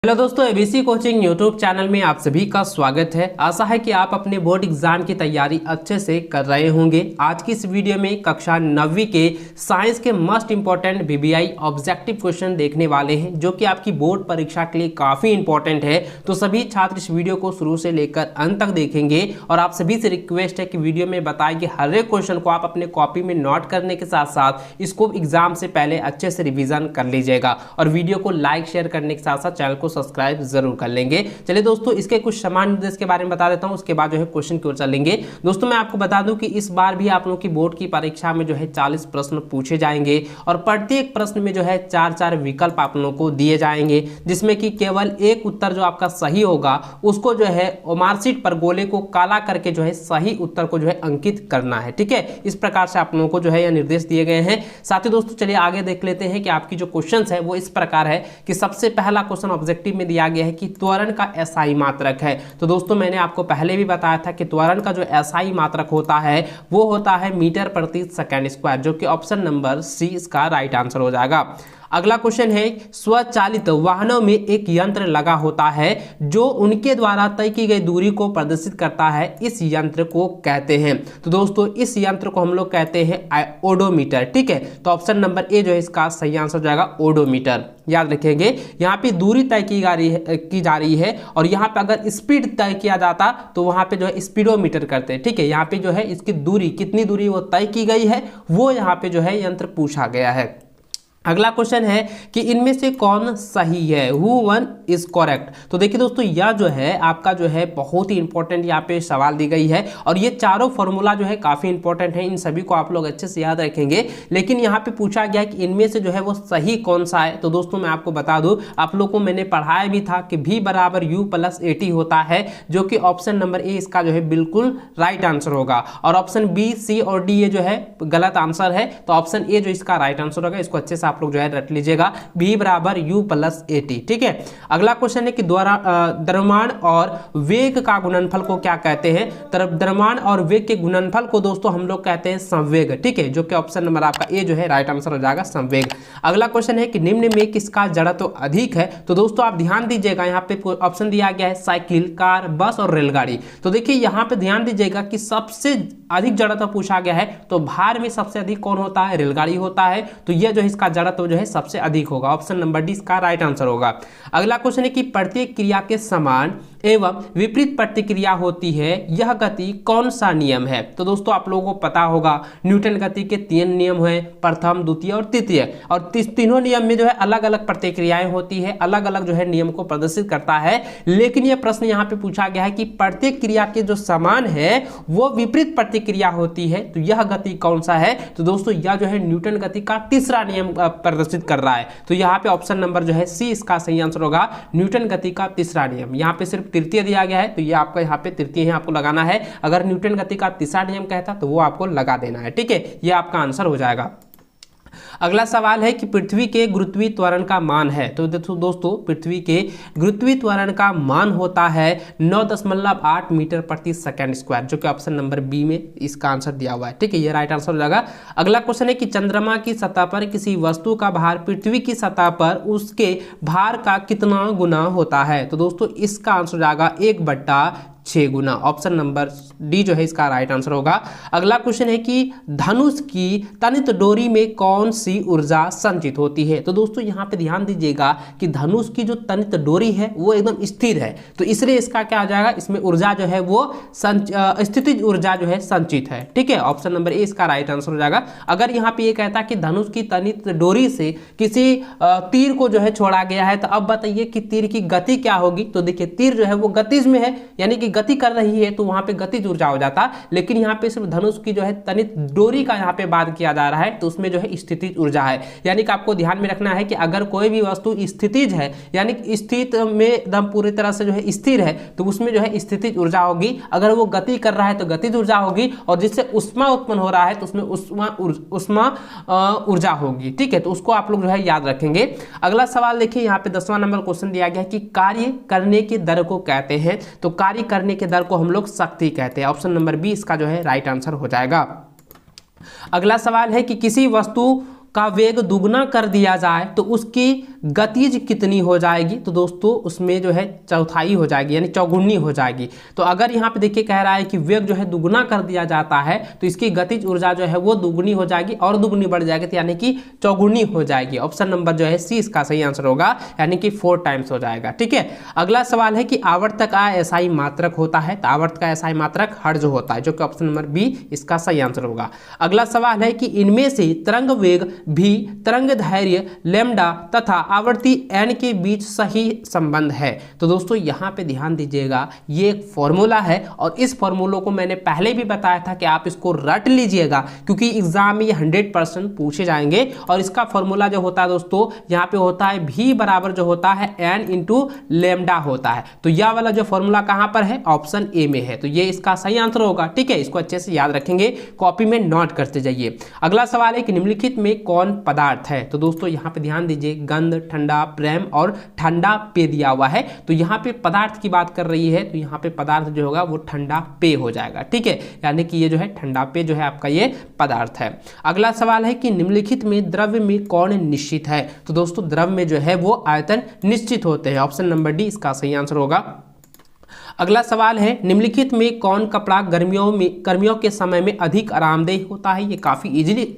Hello दोस्तों, ABC coaching YouTube channel में आप सभी का स्वागत है। आशा है कि आप अपने बोर्ड एग्जाम की तैयारी अच्छे से कर रहे होंगे। आज की इस वीडियो में कक्षा 9वीं के साइंस के most important BBI objective question देखने वाले हैं, जो कि आपकी बोर्ड परीक्षा के लिए काफ़ी इंपॉर्टेंट है। तो सभी छात्र इस वीडियो को शुरू से लेकर अंत तक देखेंगे और आप सभी से रिक्वेस्ट है कि वीडियो में बताए गए हर एक क्वेश्चन को आप अपने कॉपी में नोट करने के साथ साथ इसको एग्जाम से पहले अच्छे से रिविजन कर लीजिएगा और वीडियो को लाइक शेयर करने के साथ साथ चैनल को सब्सक्राइब जरूर कर लेंगे। चलिए दोस्तों, इसके कुछ समान निर्देश के बारे में बता देता हूं, उसके बाद जो है क्वेश्चन की ओर चलेंगे। दोस्तों मैं आपको बता दूं कि इस बार भी आप लोगों की बोर्ड की परीक्षा में जो है 40 प्रश्न पूछे जाएंगे और प्रत्येक प्रश्न में जो है 4-4 विकल्प आप लोगों को दिए जाएंगे, जिसमें कि केवल एक उत्तर जो आपका सही होगा उसको जो है मार्कशीट पर गोले को काला करके जो है सही उत्तर को जो है अंकित करना है। ठीक है, इस प्रकार से आप लोगों को जो है यह निर्देश दिए गए हैं। साथ ही दोस्तों चलिए आगे देख लेते हैं कि आपकी जो क्वेश्चन है वो इस प्रकार है कि सबसे पहला क्वेश्चन ऑब्जेक्टिव में दिया गया है कि त्वरण का एसआई मात्रक है। तो दोस्तों मैंने आपको पहले भी बताया था कि त्वरण का जो एसआई मात्रक होता है वो होता है मीटर प्रति सेकंड स्क्वायर, जो कि ऑप्शन नंबर सी इसका राइट आंसर हो जाएगा। अगला क्वेश्चन है, स्वचालित वाहनों में एक यंत्र लगा होता है जो उनके द्वारा तय की गई दूरी को प्रदर्शित करता है, इस यंत्र को कहते हैं। तो दोस्तों इस यंत्र को हम लोग कहते हैं ओडोमीटर। ठीक है, तो ऑप्शन नंबर ए जो है इसका सही आंसर हो जाएगा ओडोमीटर। याद रखेंगे, यहाँ पे दूरी तय की जा रही है और यहाँ पे अगर स्पीड तय किया जाता तो वहाँ पे जो है स्पीडोमीटर करते हैं। ठीक है, यहाँ पे जो है इसकी दूरी कितनी दूरी वो तय की गई है वो यहाँ पे जो है यंत्र पूछा गया है। अगला क्वेश्चन है कि इनमें से कौन सही है, हु वन इज करेक्ट। तो देखिए दोस्तों, यह जो है आपका जो है बहुत ही इंपॉर्टेंट यहाँ पे सवाल दी गई है और ये चारों फॉर्मूला जो है काफ़ी इंपॉर्टेंट है, इन सभी को आप लोग अच्छे से याद रखेंगे। लेकिन यहाँ पे पूछा गया कि इनमें से जो है वो सही कौन सा है। तो दोस्तों मैं आपको बता दूं, आप लोग को मैंने पढ़ाया भी था कि v बराबर u + at होता है, जो कि ऑप्शन नंबर ए इसका जो है बिल्कुल राइट आंसर होगा और ऑप्शन बी, सी और डी ये जो है गलत आंसर है। तो ऑप्शन ए जो इसका राइट आंसर होगा, इसको अच्छे से आप लोग जो है रट लीजिएगा, v बराबर u + at। ठीक है, अगला क्वेश्चन है कि द्रव्यमान और वेग का गुणनफल को क्या कहते हैं। द्रव्यमान और वेग के गुणनफल को दोस्तों हम लोग कहते हैं संवेग। ठीक है, जो कि ऑप्शन नंबर आपका ए जो है राइट आंसर हो जाएगा संवेग। अगला क्वेश्चन है कि निम्न में किसका जड़त्व अधिक है। तो दोस्तों आप ध्यान दीजिएगा, यहाँ पे ऑप्शन दिया गया है साइकिल, कार, बस और रेलगाड़ी। तो देखिए यहाँ पे ध्यान दीजिएगा कि सबसे अधिक जड़त्व पूछा गया है, तो भार में सबसे अधिक कौन होता है, रेलगाड़ी होता है। तो यह जो है इसका जड़त्व जो है सबसे अधिक होगा, ऑप्शन नंबर डी इसका राइट आंसर होगा। अगला क्वेश्चन है कि प्रत्येक क्रिया के समान एवं विपरीत प्रतिक्रिया होती है, यह गति कौन सा नियम है। तो दोस्तों आप लोगों को पता होगा न्यूटन गति के 3 नियम हैं, प्रथम, द्वितीय और तृतीय, और तीनों नियम में जो है अलग अलग प्रतिक्रियाएं होती है, अलग अलग जो है नियम को प्रदर्शित करता है। लेकिन यह प्रश्न यहाँ पे पूछा गया है कि प्रत्येक क्रिया के जो समान है वो विपरीत प्रतिक्रिया होती है, तो यह गति कौन सा है। तो दोस्तों यह जो है न्यूटन गति का तीसरा नियम प्रदर्शित कर रहा है। तो यहाँ पे ऑप्शन नंबर जो है सी इसका सही आंसर होगा, न्यूटन गति का तीसरा नियम। यहाँ पे सिर्फ तृतीय दिया गया है, तो ये आपका यहाँ पे तृतीय है, आपको लगाना है। अगर न्यूटन गति का तीसरा नियम कहता तो वो आपको लगा देना है। ठीक है, ये आपका आंसर हो जाएगा। अगला सवाल है कि पृथ्वी के गुरुत्वीय त्वरण का मान है। तो देखो दोस्तों, पृथ्वी के गुरुत्वीय त्वरण का मान होता है 9.8 मीटर प्रति सेकंड स्क्वायर, जो कि ऑप्शन नंबर बी में इसका आंसर दिया हुआ है। ठीक है, ये राइट आंसर हो जाएगा। अगला क्वेश्चन है कि चंद्रमा की सतह पर किसी वस्तु का भार पृथ्वी की सतह पर उसके भार का कितना गुना होता है। तो दोस्तों इसका आंसर हो जाएगा 1/6 गुना, ऑप्शन नंबर डी जो है इसका राइट आंसर होगा। अगला क्वेश्चन है कि धनुष की तनित डोरी में कौन सी ऊर्जा संचित होती है। तो दोस्तों यहाँ पे ध्यान दीजिएगा कि धनुष की जो तनित डोरी है वो एकदम स्थिर है, तो इसलिए इसका क्या आ जाएगा, इसमें ऊर्जा जो है वो स्थितिज ऊर्जा जो है संचित है। ठीक है, ऑप्शन नंबर ए इसका राइट आंसर हो जाएगा। अगर यहाँ पे ये कहता कि धनुष की तनित डोरी से किसी तीर को जो है छोड़ा गया है, तो अब बताइए कि तीर की गति क्या होगी। तो देखिए तीर जो है वो गतिज में है, यानी कि गति कर रही है, तो वहां पे गतिज ऊर्जा हो जाता। लेकिन यहाँ पे सिर्फ धनुष की जो है तनित डोरी का यहाँ पे बात किया जा रहा है, तो उसमें जो है स्थितिज ऊर्जा है। यानी कि आपको ध्यान में रखना है कि अगर कोई भी वस्तु स्थितिज है, यानी कि स्थित में एकदम पूरी तरह से जो है स्थिर है, तो उसमें जो है स्थितिज ऊर्जा होगी। अगर वो गति कर रहा है तो गतिज ऊर्जा होगी, और जिससे उष्मा उत्पन्न हो रहा है तो उसमें उष्मा ऊर्जा होगी। ठीक है, तो उसको आप लोग जो है याद रखेंगे। अगला सवाल देखिए, यहाँ पे 10वां नंबर क्वेश्चन दिया गया है कि कार्य करने की दर को कहते हैं। तो कार्य करने के दर को हम लोग शक्ति कहते हैं, ऑप्शन नंबर बी इसका जो है राइट आंसर हो जाएगा। अगला सवाल है कि किसी वस्तु का वेग दुगना कर दिया जाए तो उसकी गतिज कितनी हो जाएगी? तो दोस्तों उसमें जो है चौथाई हो जाएगी, यानी चौगुनी हो जाएगी। तो अगर यहाँ पे देखिए कह रहा है कि वेग जो है दुगना कर दिया जाता है तो इसकी गतिज ऊर्जा जो है वो दुगनी हो जाएगी और दुगनी बढ़ जाएगी, तो यानी कि चौगुनी हो जाएगी। ऑप्शन नंबर जो है सी इसका सही आंसर होगा, यानी कि 4 टाइम्स हो जाएगा। ठीक है, अगला सवाल है कि आवर्तक का एसआई मात्रक होता है, तो आवर्तक का एसआई मात्रक हर्ट्ज होता है, जो कि ऑप्शन नंबर बी इसका सही आंसर होगा। अगला सवाल है कि इनमें से तरंग वेग भी, तरंग धैर्य लैम्डा तथा आवर्ती एन के बीच सही संबंध है। तो दोस्तों यहाँ पे ध्यान दीजिएगा, ये एक फॉर्मूला है और इस फॉर्मूलों को मैंने पहले भी बताया था कि आप इसको रट लीजिएगा, क्योंकि एग्जाम में ये 100% पूछे जाएंगे। और इसका फॉर्मूला जो होता है दोस्तों, यहाँ पे होता है v बराबर जो होता है n इंटू लेमडा होता है। तो यह वाला जो फॉर्मूला कहाँ पर है? ऑप्शन ए में है, तो ये इसका सही आंसर होगा। ठीक है, इसको अच्छे से याद रखेंगे, कॉपी में नोट करते जाइए। अगला सवाल है कि निम्नलिखित में कौन पदार्थ है? तो दोस्तों यहाँ पे ध्यान दीजिए, गंध, ठंडा, प्रेम और ठंडा पे दिया हुआ है, तो यहाँ पे पदार्थ की बात कर रही है, तो यहाँ पे पदार्थ जो होगा वो ठंडा पे हो जाएगा। ठीक है, यानी कि ये जो है ठंडा पे जो है आपका ये पदार्थ है। अगला सवाल है कि निम्नलिखित में द्रव्य में कौन निश्चित है? तो दोस्तों द्रव्य में जो है वो आयतन निश्चित होते हैं, ऑप्शन नंबर डी इसका सही आंसर होगा। अगला सवाल है निम्नलिखित में कौन कपड़ा गर्मियों के समय में अधिक आरामदेह होता है? ये काफी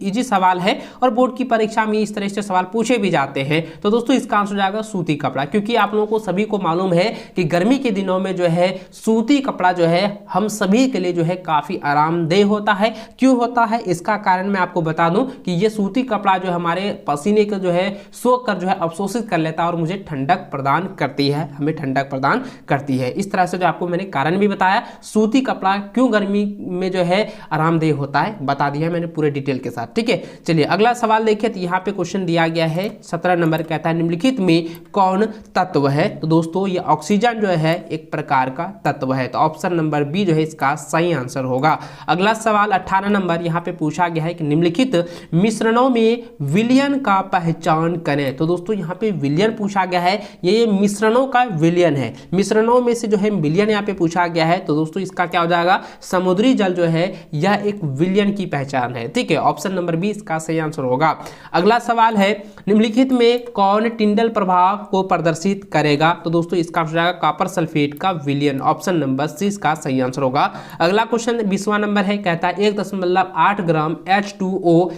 इजी सवाल है और बोर्ड की परीक्षा में इस तरह से सवाल पूछे भी जाते हैं। तो दोस्तों इसका आंसर हो जाएगा सूती कपड़ा, क्योंकि आप लोगों को सभी को मालूम है कि गर्मी के दिनों में जो है सूती कपड़ा जो है हम सभी के लिए जो है काफी आरामदेह होता है। क्यों होता है इसका कारण मैं आपको बता दूं कि ये सूती कपड़ा जो हमारे पसीने को जो है सोख कर जो है अवशोषित कर लेता है और मुझे ठंडक प्रदान करती है, हमें ठंडक प्रदान करती है। इस तरह से जो आपको मैंने कारण भी बताया, सूती कपड़ा क्यों गर्मी में जो है आरामदेह होता है, बता दिया मैंने पूरे डिटेल के साथ। ठीक है, चलिए अगला सवाल देखिए, तो यहाँ पे क्वेश्चन दिया गया है 17 नंबर, कहता है निम्नलिखित में कौन तत्व है? तो दोस्तों ये ऑक्सीजन जो है एक प्रकार का तत्व है, तो ऑप्शन नंबर बी जो है इसका सही आंसर होगा। अगला सवाल 18 नंबर, यहाँ पे पूछा गया है कि निम्नलिखित मिश्रणों में विलयन का पहचान करें। तो दोस्तों यहाँ पे विलयन पूछा गया है, ये मिश्रणों का विलयन है, मिश्रणों में से जो है विलयन यहाँ पे पूछा गया है। तो दोस्तों इसका क्या हो जाएगा? समुद्री जल जो है यह एक विलयन की पहचान है। ठीक है, ऑप्शन नंबर बी इसका सही आंसर होगा। अगला सवाल है निम्नलिखित में कौन टिंडल प्रभाव को प्रदर्शित करेगा? तो दोस्तों इसका हो जाएगा कॉपर सल्फेट का विलयन, ऑप्शन नंबर सी इसका सही आंसर होगा। अगला क्वेश्चन 20वां नंबर है, कहता है 1.8 ग्राम H2O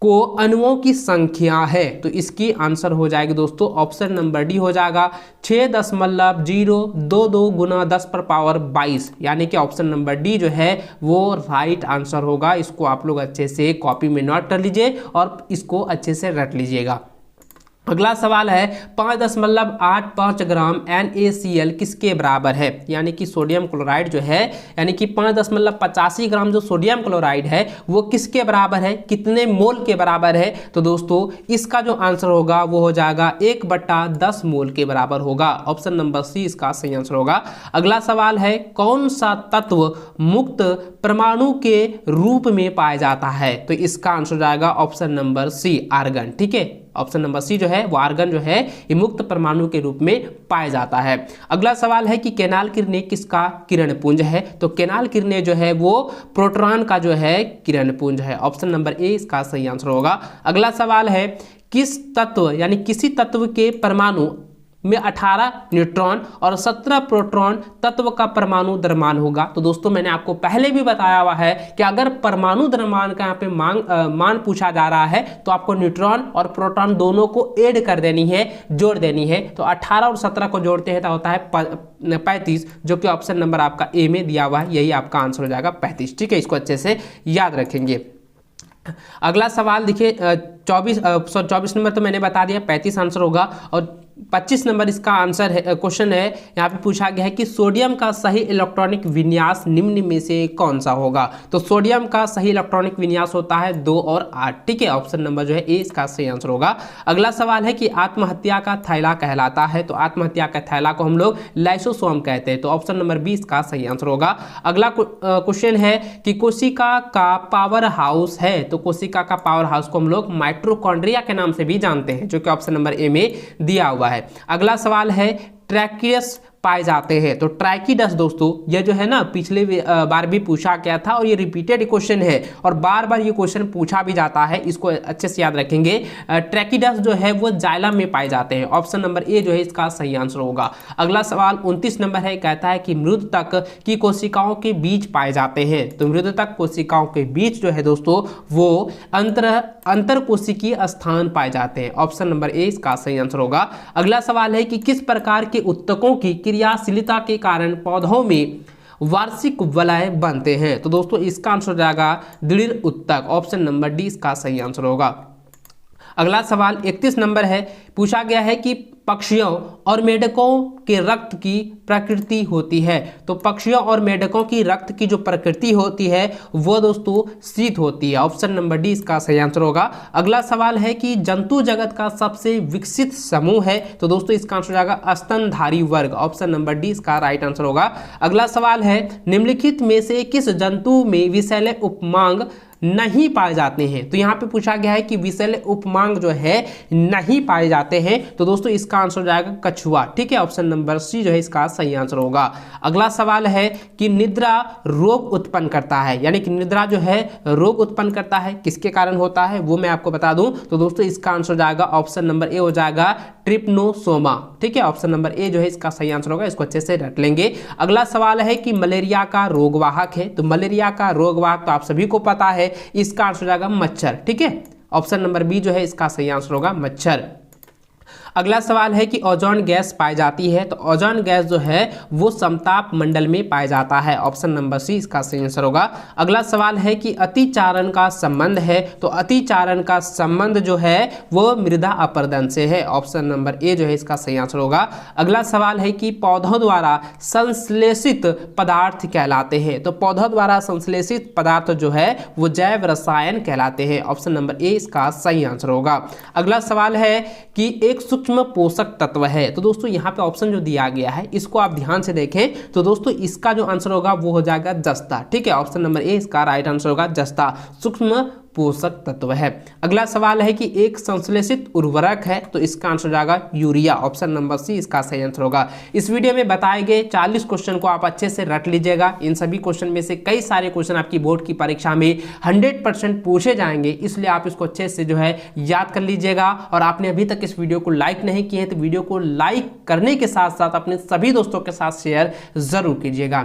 को अणुओं की संख्या है, तो इसकी आंसर हो जाएगी दोस्तों ऑप्शन नंबर डी हो जाएगा 6.022 गुना 10 पर पावर 22, यानी कि ऑप्शन नंबर डी जो है वो राइट आंसर होगा। इसको आप लोग अच्छे से कॉपी में नोट कर लीजिए और इसको अच्छे से रट लीजिएगा। अगला सवाल है 5.85 ग्राम NaCl किसके बराबर है? यानी कि सोडियम क्लोराइड जो है, यानी कि 5.85 ग्राम जो सोडियम क्लोराइड है वो किसके बराबर है, कितने मोल के बराबर है? तो दोस्तों इसका जो आंसर होगा वो हो जाएगा 1/10 मोल के बराबर होगा, ऑप्शन नंबर सी इसका सही आंसर होगा। अगला सवाल है कौन सा तत्व मुक्त परमाणु के रूप में पाया जाता है? तो इसका आंसर हो जाएगा ऑप्शन नंबर सी आर्गन। ठीक है, ऑप्शन नंबर सी जो है वो आर्गन जो है ये मुक्त परमाणु के रूप में पाया जाता है। अगला सवाल है कि केनाल किरणें किसका किरण पुंज है? तो केनाल किरणें जो है वो प्रोटॉन का जो है किरण पुंज है, ऑप्शन नंबर ए इसका सही आंसर होगा। अगला सवाल है किस तत्व यानी किसी तत्व के परमाणु में 18 न्यूट्रॉन और 17 प्रोटॉन तत्व का परमाणु द्रव्यमान होगा? तो दोस्तों मैंने आपको पहले भी बताया हुआ है कि अगर परमाणु द्रव्यमान का यहाँ पे मान पूछा जा रहा है तो आपको न्यूट्रॉन और प्रोटॉन दोनों को ऐड कर देनी है, जोड़ देनी है। तो 18 और 17 को जोड़ते हैं तो होता है 35, जो कि ऑप्शन नंबर आपका ए में दिया हुआ है, यही आपका आंसर हो जाएगा 35। ठीक है, इसको अच्छे से याद रखेंगे। अगला सवाल देखिए 24 नंबर तो मैंने बता दिया, 35 आंसर होगा। और 25 नंबर इसका आंसर है, क्वेश्चन है यहाँ पे पूछा गया है कि सोडियम का सही इलेक्ट्रॉनिक विन्यास निम्न में से कौन सा होगा? तो सोडियम का सही इलेक्ट्रॉनिक विन्यास होता है 2 और 8। ठीक है, ऑप्शन नंबर जो है ए इसका सही आंसर होगा। अगला सवाल है कि आत्महत्या का थैला कहलाता है, तो आत्महत्या का थैला को हम लोग लाइसोसोम कहते हैं, तो ऑप्शन नंबर बी इसका सही आंसर होगा। अगला क्वेश्चन है कि कोशिका का पावर हाउस है, तो कोशिका का पावर हाउस को हम लोग माइटोकॉन्ड्रिया के नाम से भी जानते हैं, जो कि ऑप्शन नंबर ए में दिया हुआ है। अगला सवाल है ट्रैकियस पाए जाते हैं। तो ट्राइकिडस दोस्तों ये जो है ना पिछले बार भी पूछा गया था और ये रिपीटेड क्वेश्चन है और बार बार ये क्वेश्चन पूछा भी जाता है, इसको अच्छे से याद रखेंगे। ट्रैकिडस जो है वो जाइलम में पाए जाते हैं। ऑप्शन नंबर ए जो है इसका सही आंसर होगा। अगला सवाल 29 नंबर है, कहता है कि मृदतक की कोशिकाओं के बीच पाए जाते हैं। तो मृदतक कोशिकाओं के बीच जो है दोस्तों वो अंतर कोशिकीय स्थान पाए जाते हैं। ऑप्शन नंबर ए इसका सही आंसर होगा। अगला सवाल है कि किस प्रकार के उत्तकों की क्रियाशीलता के कारण पौधों में वार्षिक वलय बनते हैं। तो दोस्तों इसका आंसर हो जाएगा दृढ़ उत्तक। ऑप्शन नंबर डी इसका सही आंसर होगा। अगला सवाल 31 नंबर है, पूछा गया है कि पक्षियों और मेढकों के रक्त की प्रकृति होती है। तो पक्षियों और मेढकों की रक्त की जो प्रकृति होती है वो दोस्तों शीत होती है। ऑप्शन नंबर डी इसका सही आंसर होगा। अगला सवाल है कि जंतु जगत का सबसे विकसित समूह है। तो दोस्तों इसका आंसर हो जाएगा स्तनधारी वर्ग। ऑप्शन नंबर डी इसका राइट आंसर होगा। अगला सवाल है, निम्नलिखित में से किस जंतु में विषैले उपमांग नहीं पाए जाते हैं। तो यहाँ पे पूछा गया है कि विषैले उपमांग जो है नहीं पाए जाते हैं। तो दोस्तों इसका आंसर हो जाएगा कछुआ। ठीक है, ऑप्शन नंबर सी जो है इसका सही आंसर होगा। अगला सवाल है कि निद्रा रोग उत्पन्न करता है, यानी कि निद्रा जो है रोग उत्पन्न करता है, किसके कारण होता है वो मैं आपको बता दूं। तो दोस्तों इसका आंसर हो जाएगा ऑप्शन नंबर ए हो जाएगा ट्रिप्नोसोमा। ठीक है, ऑप्शन नंबर ए जो है इसका सही आंसर होगा, इसको अच्छे से रट लेंगे। अगला सवाल है कि मलेरिया का रोगवाहक है। तो मलेरिया का रोगवाहक तो आप सभी को पता है, इसका आंसर हो जाएगा मच्छर। ठीक है, ऑप्शन नंबर बी जो है इसका सही आंसर होगा मच्छर। अगला सवाल है कि ओजोन गैस पाई जाती है। तो ओजोन गैस जो है वो समताप मंडल में पाया जाता है। ऑप्शन नंबर सी इसका सही आंसर होगा। अगला सवाल है कि अतिचारण का संबंध है। तो अतिचारण का संबंध जो है वो मृदा अपरदन से है। ऑप्शन नंबर ए जो है इसका सही आंसर होगा। अगला सवाल है कि पौधों द्वारा संश्लेषित पदार्थ कहलाते हैं। तो पौधों द्वारा संश्लेषित पदार्थ जो है वो जैव रसायन कहलाते हैं। ऑप्शन नंबर ए इसका सही आंसर होगा। अगला सवाल है कि एक सूक्ष्म पोषक तत्व है। तो दोस्तों यहाँ पे ऑप्शन जो दिया गया है इसको आप ध्यान से देखें। तो दोस्तों इसका जो आंसर होगा वो हो जाएगा जस्ता। ठीक है, ऑप्शन नंबर ए इसका राइट आंसर होगा जस्ता, सूक्ष्म पोषक तत्व है। अगला सवाल है कि एक संश्लेषित उर्वरक है। तो इसका आंसर हो जाएगा यूरिया। ऑप्शन नंबर सी इसका सही आंसर होगा। इस वीडियो में बताए गए 40 क्वेश्चन को आप अच्छे से रट लीजिएगा। इन सभी क्वेश्चन में से कई सारे क्वेश्चन आपकी बोर्ड की परीक्षा में 100% पूछे जाएंगे, इसलिए आप इसको अच्छे से जो है याद कर लीजिएगा। और आपने अभी तक इस वीडियो को लाइक नहीं किए हैं तो वीडियो को लाइक करने के साथ साथ अपने सभी दोस्तों के साथ शेयर जरूर कीजिएगा।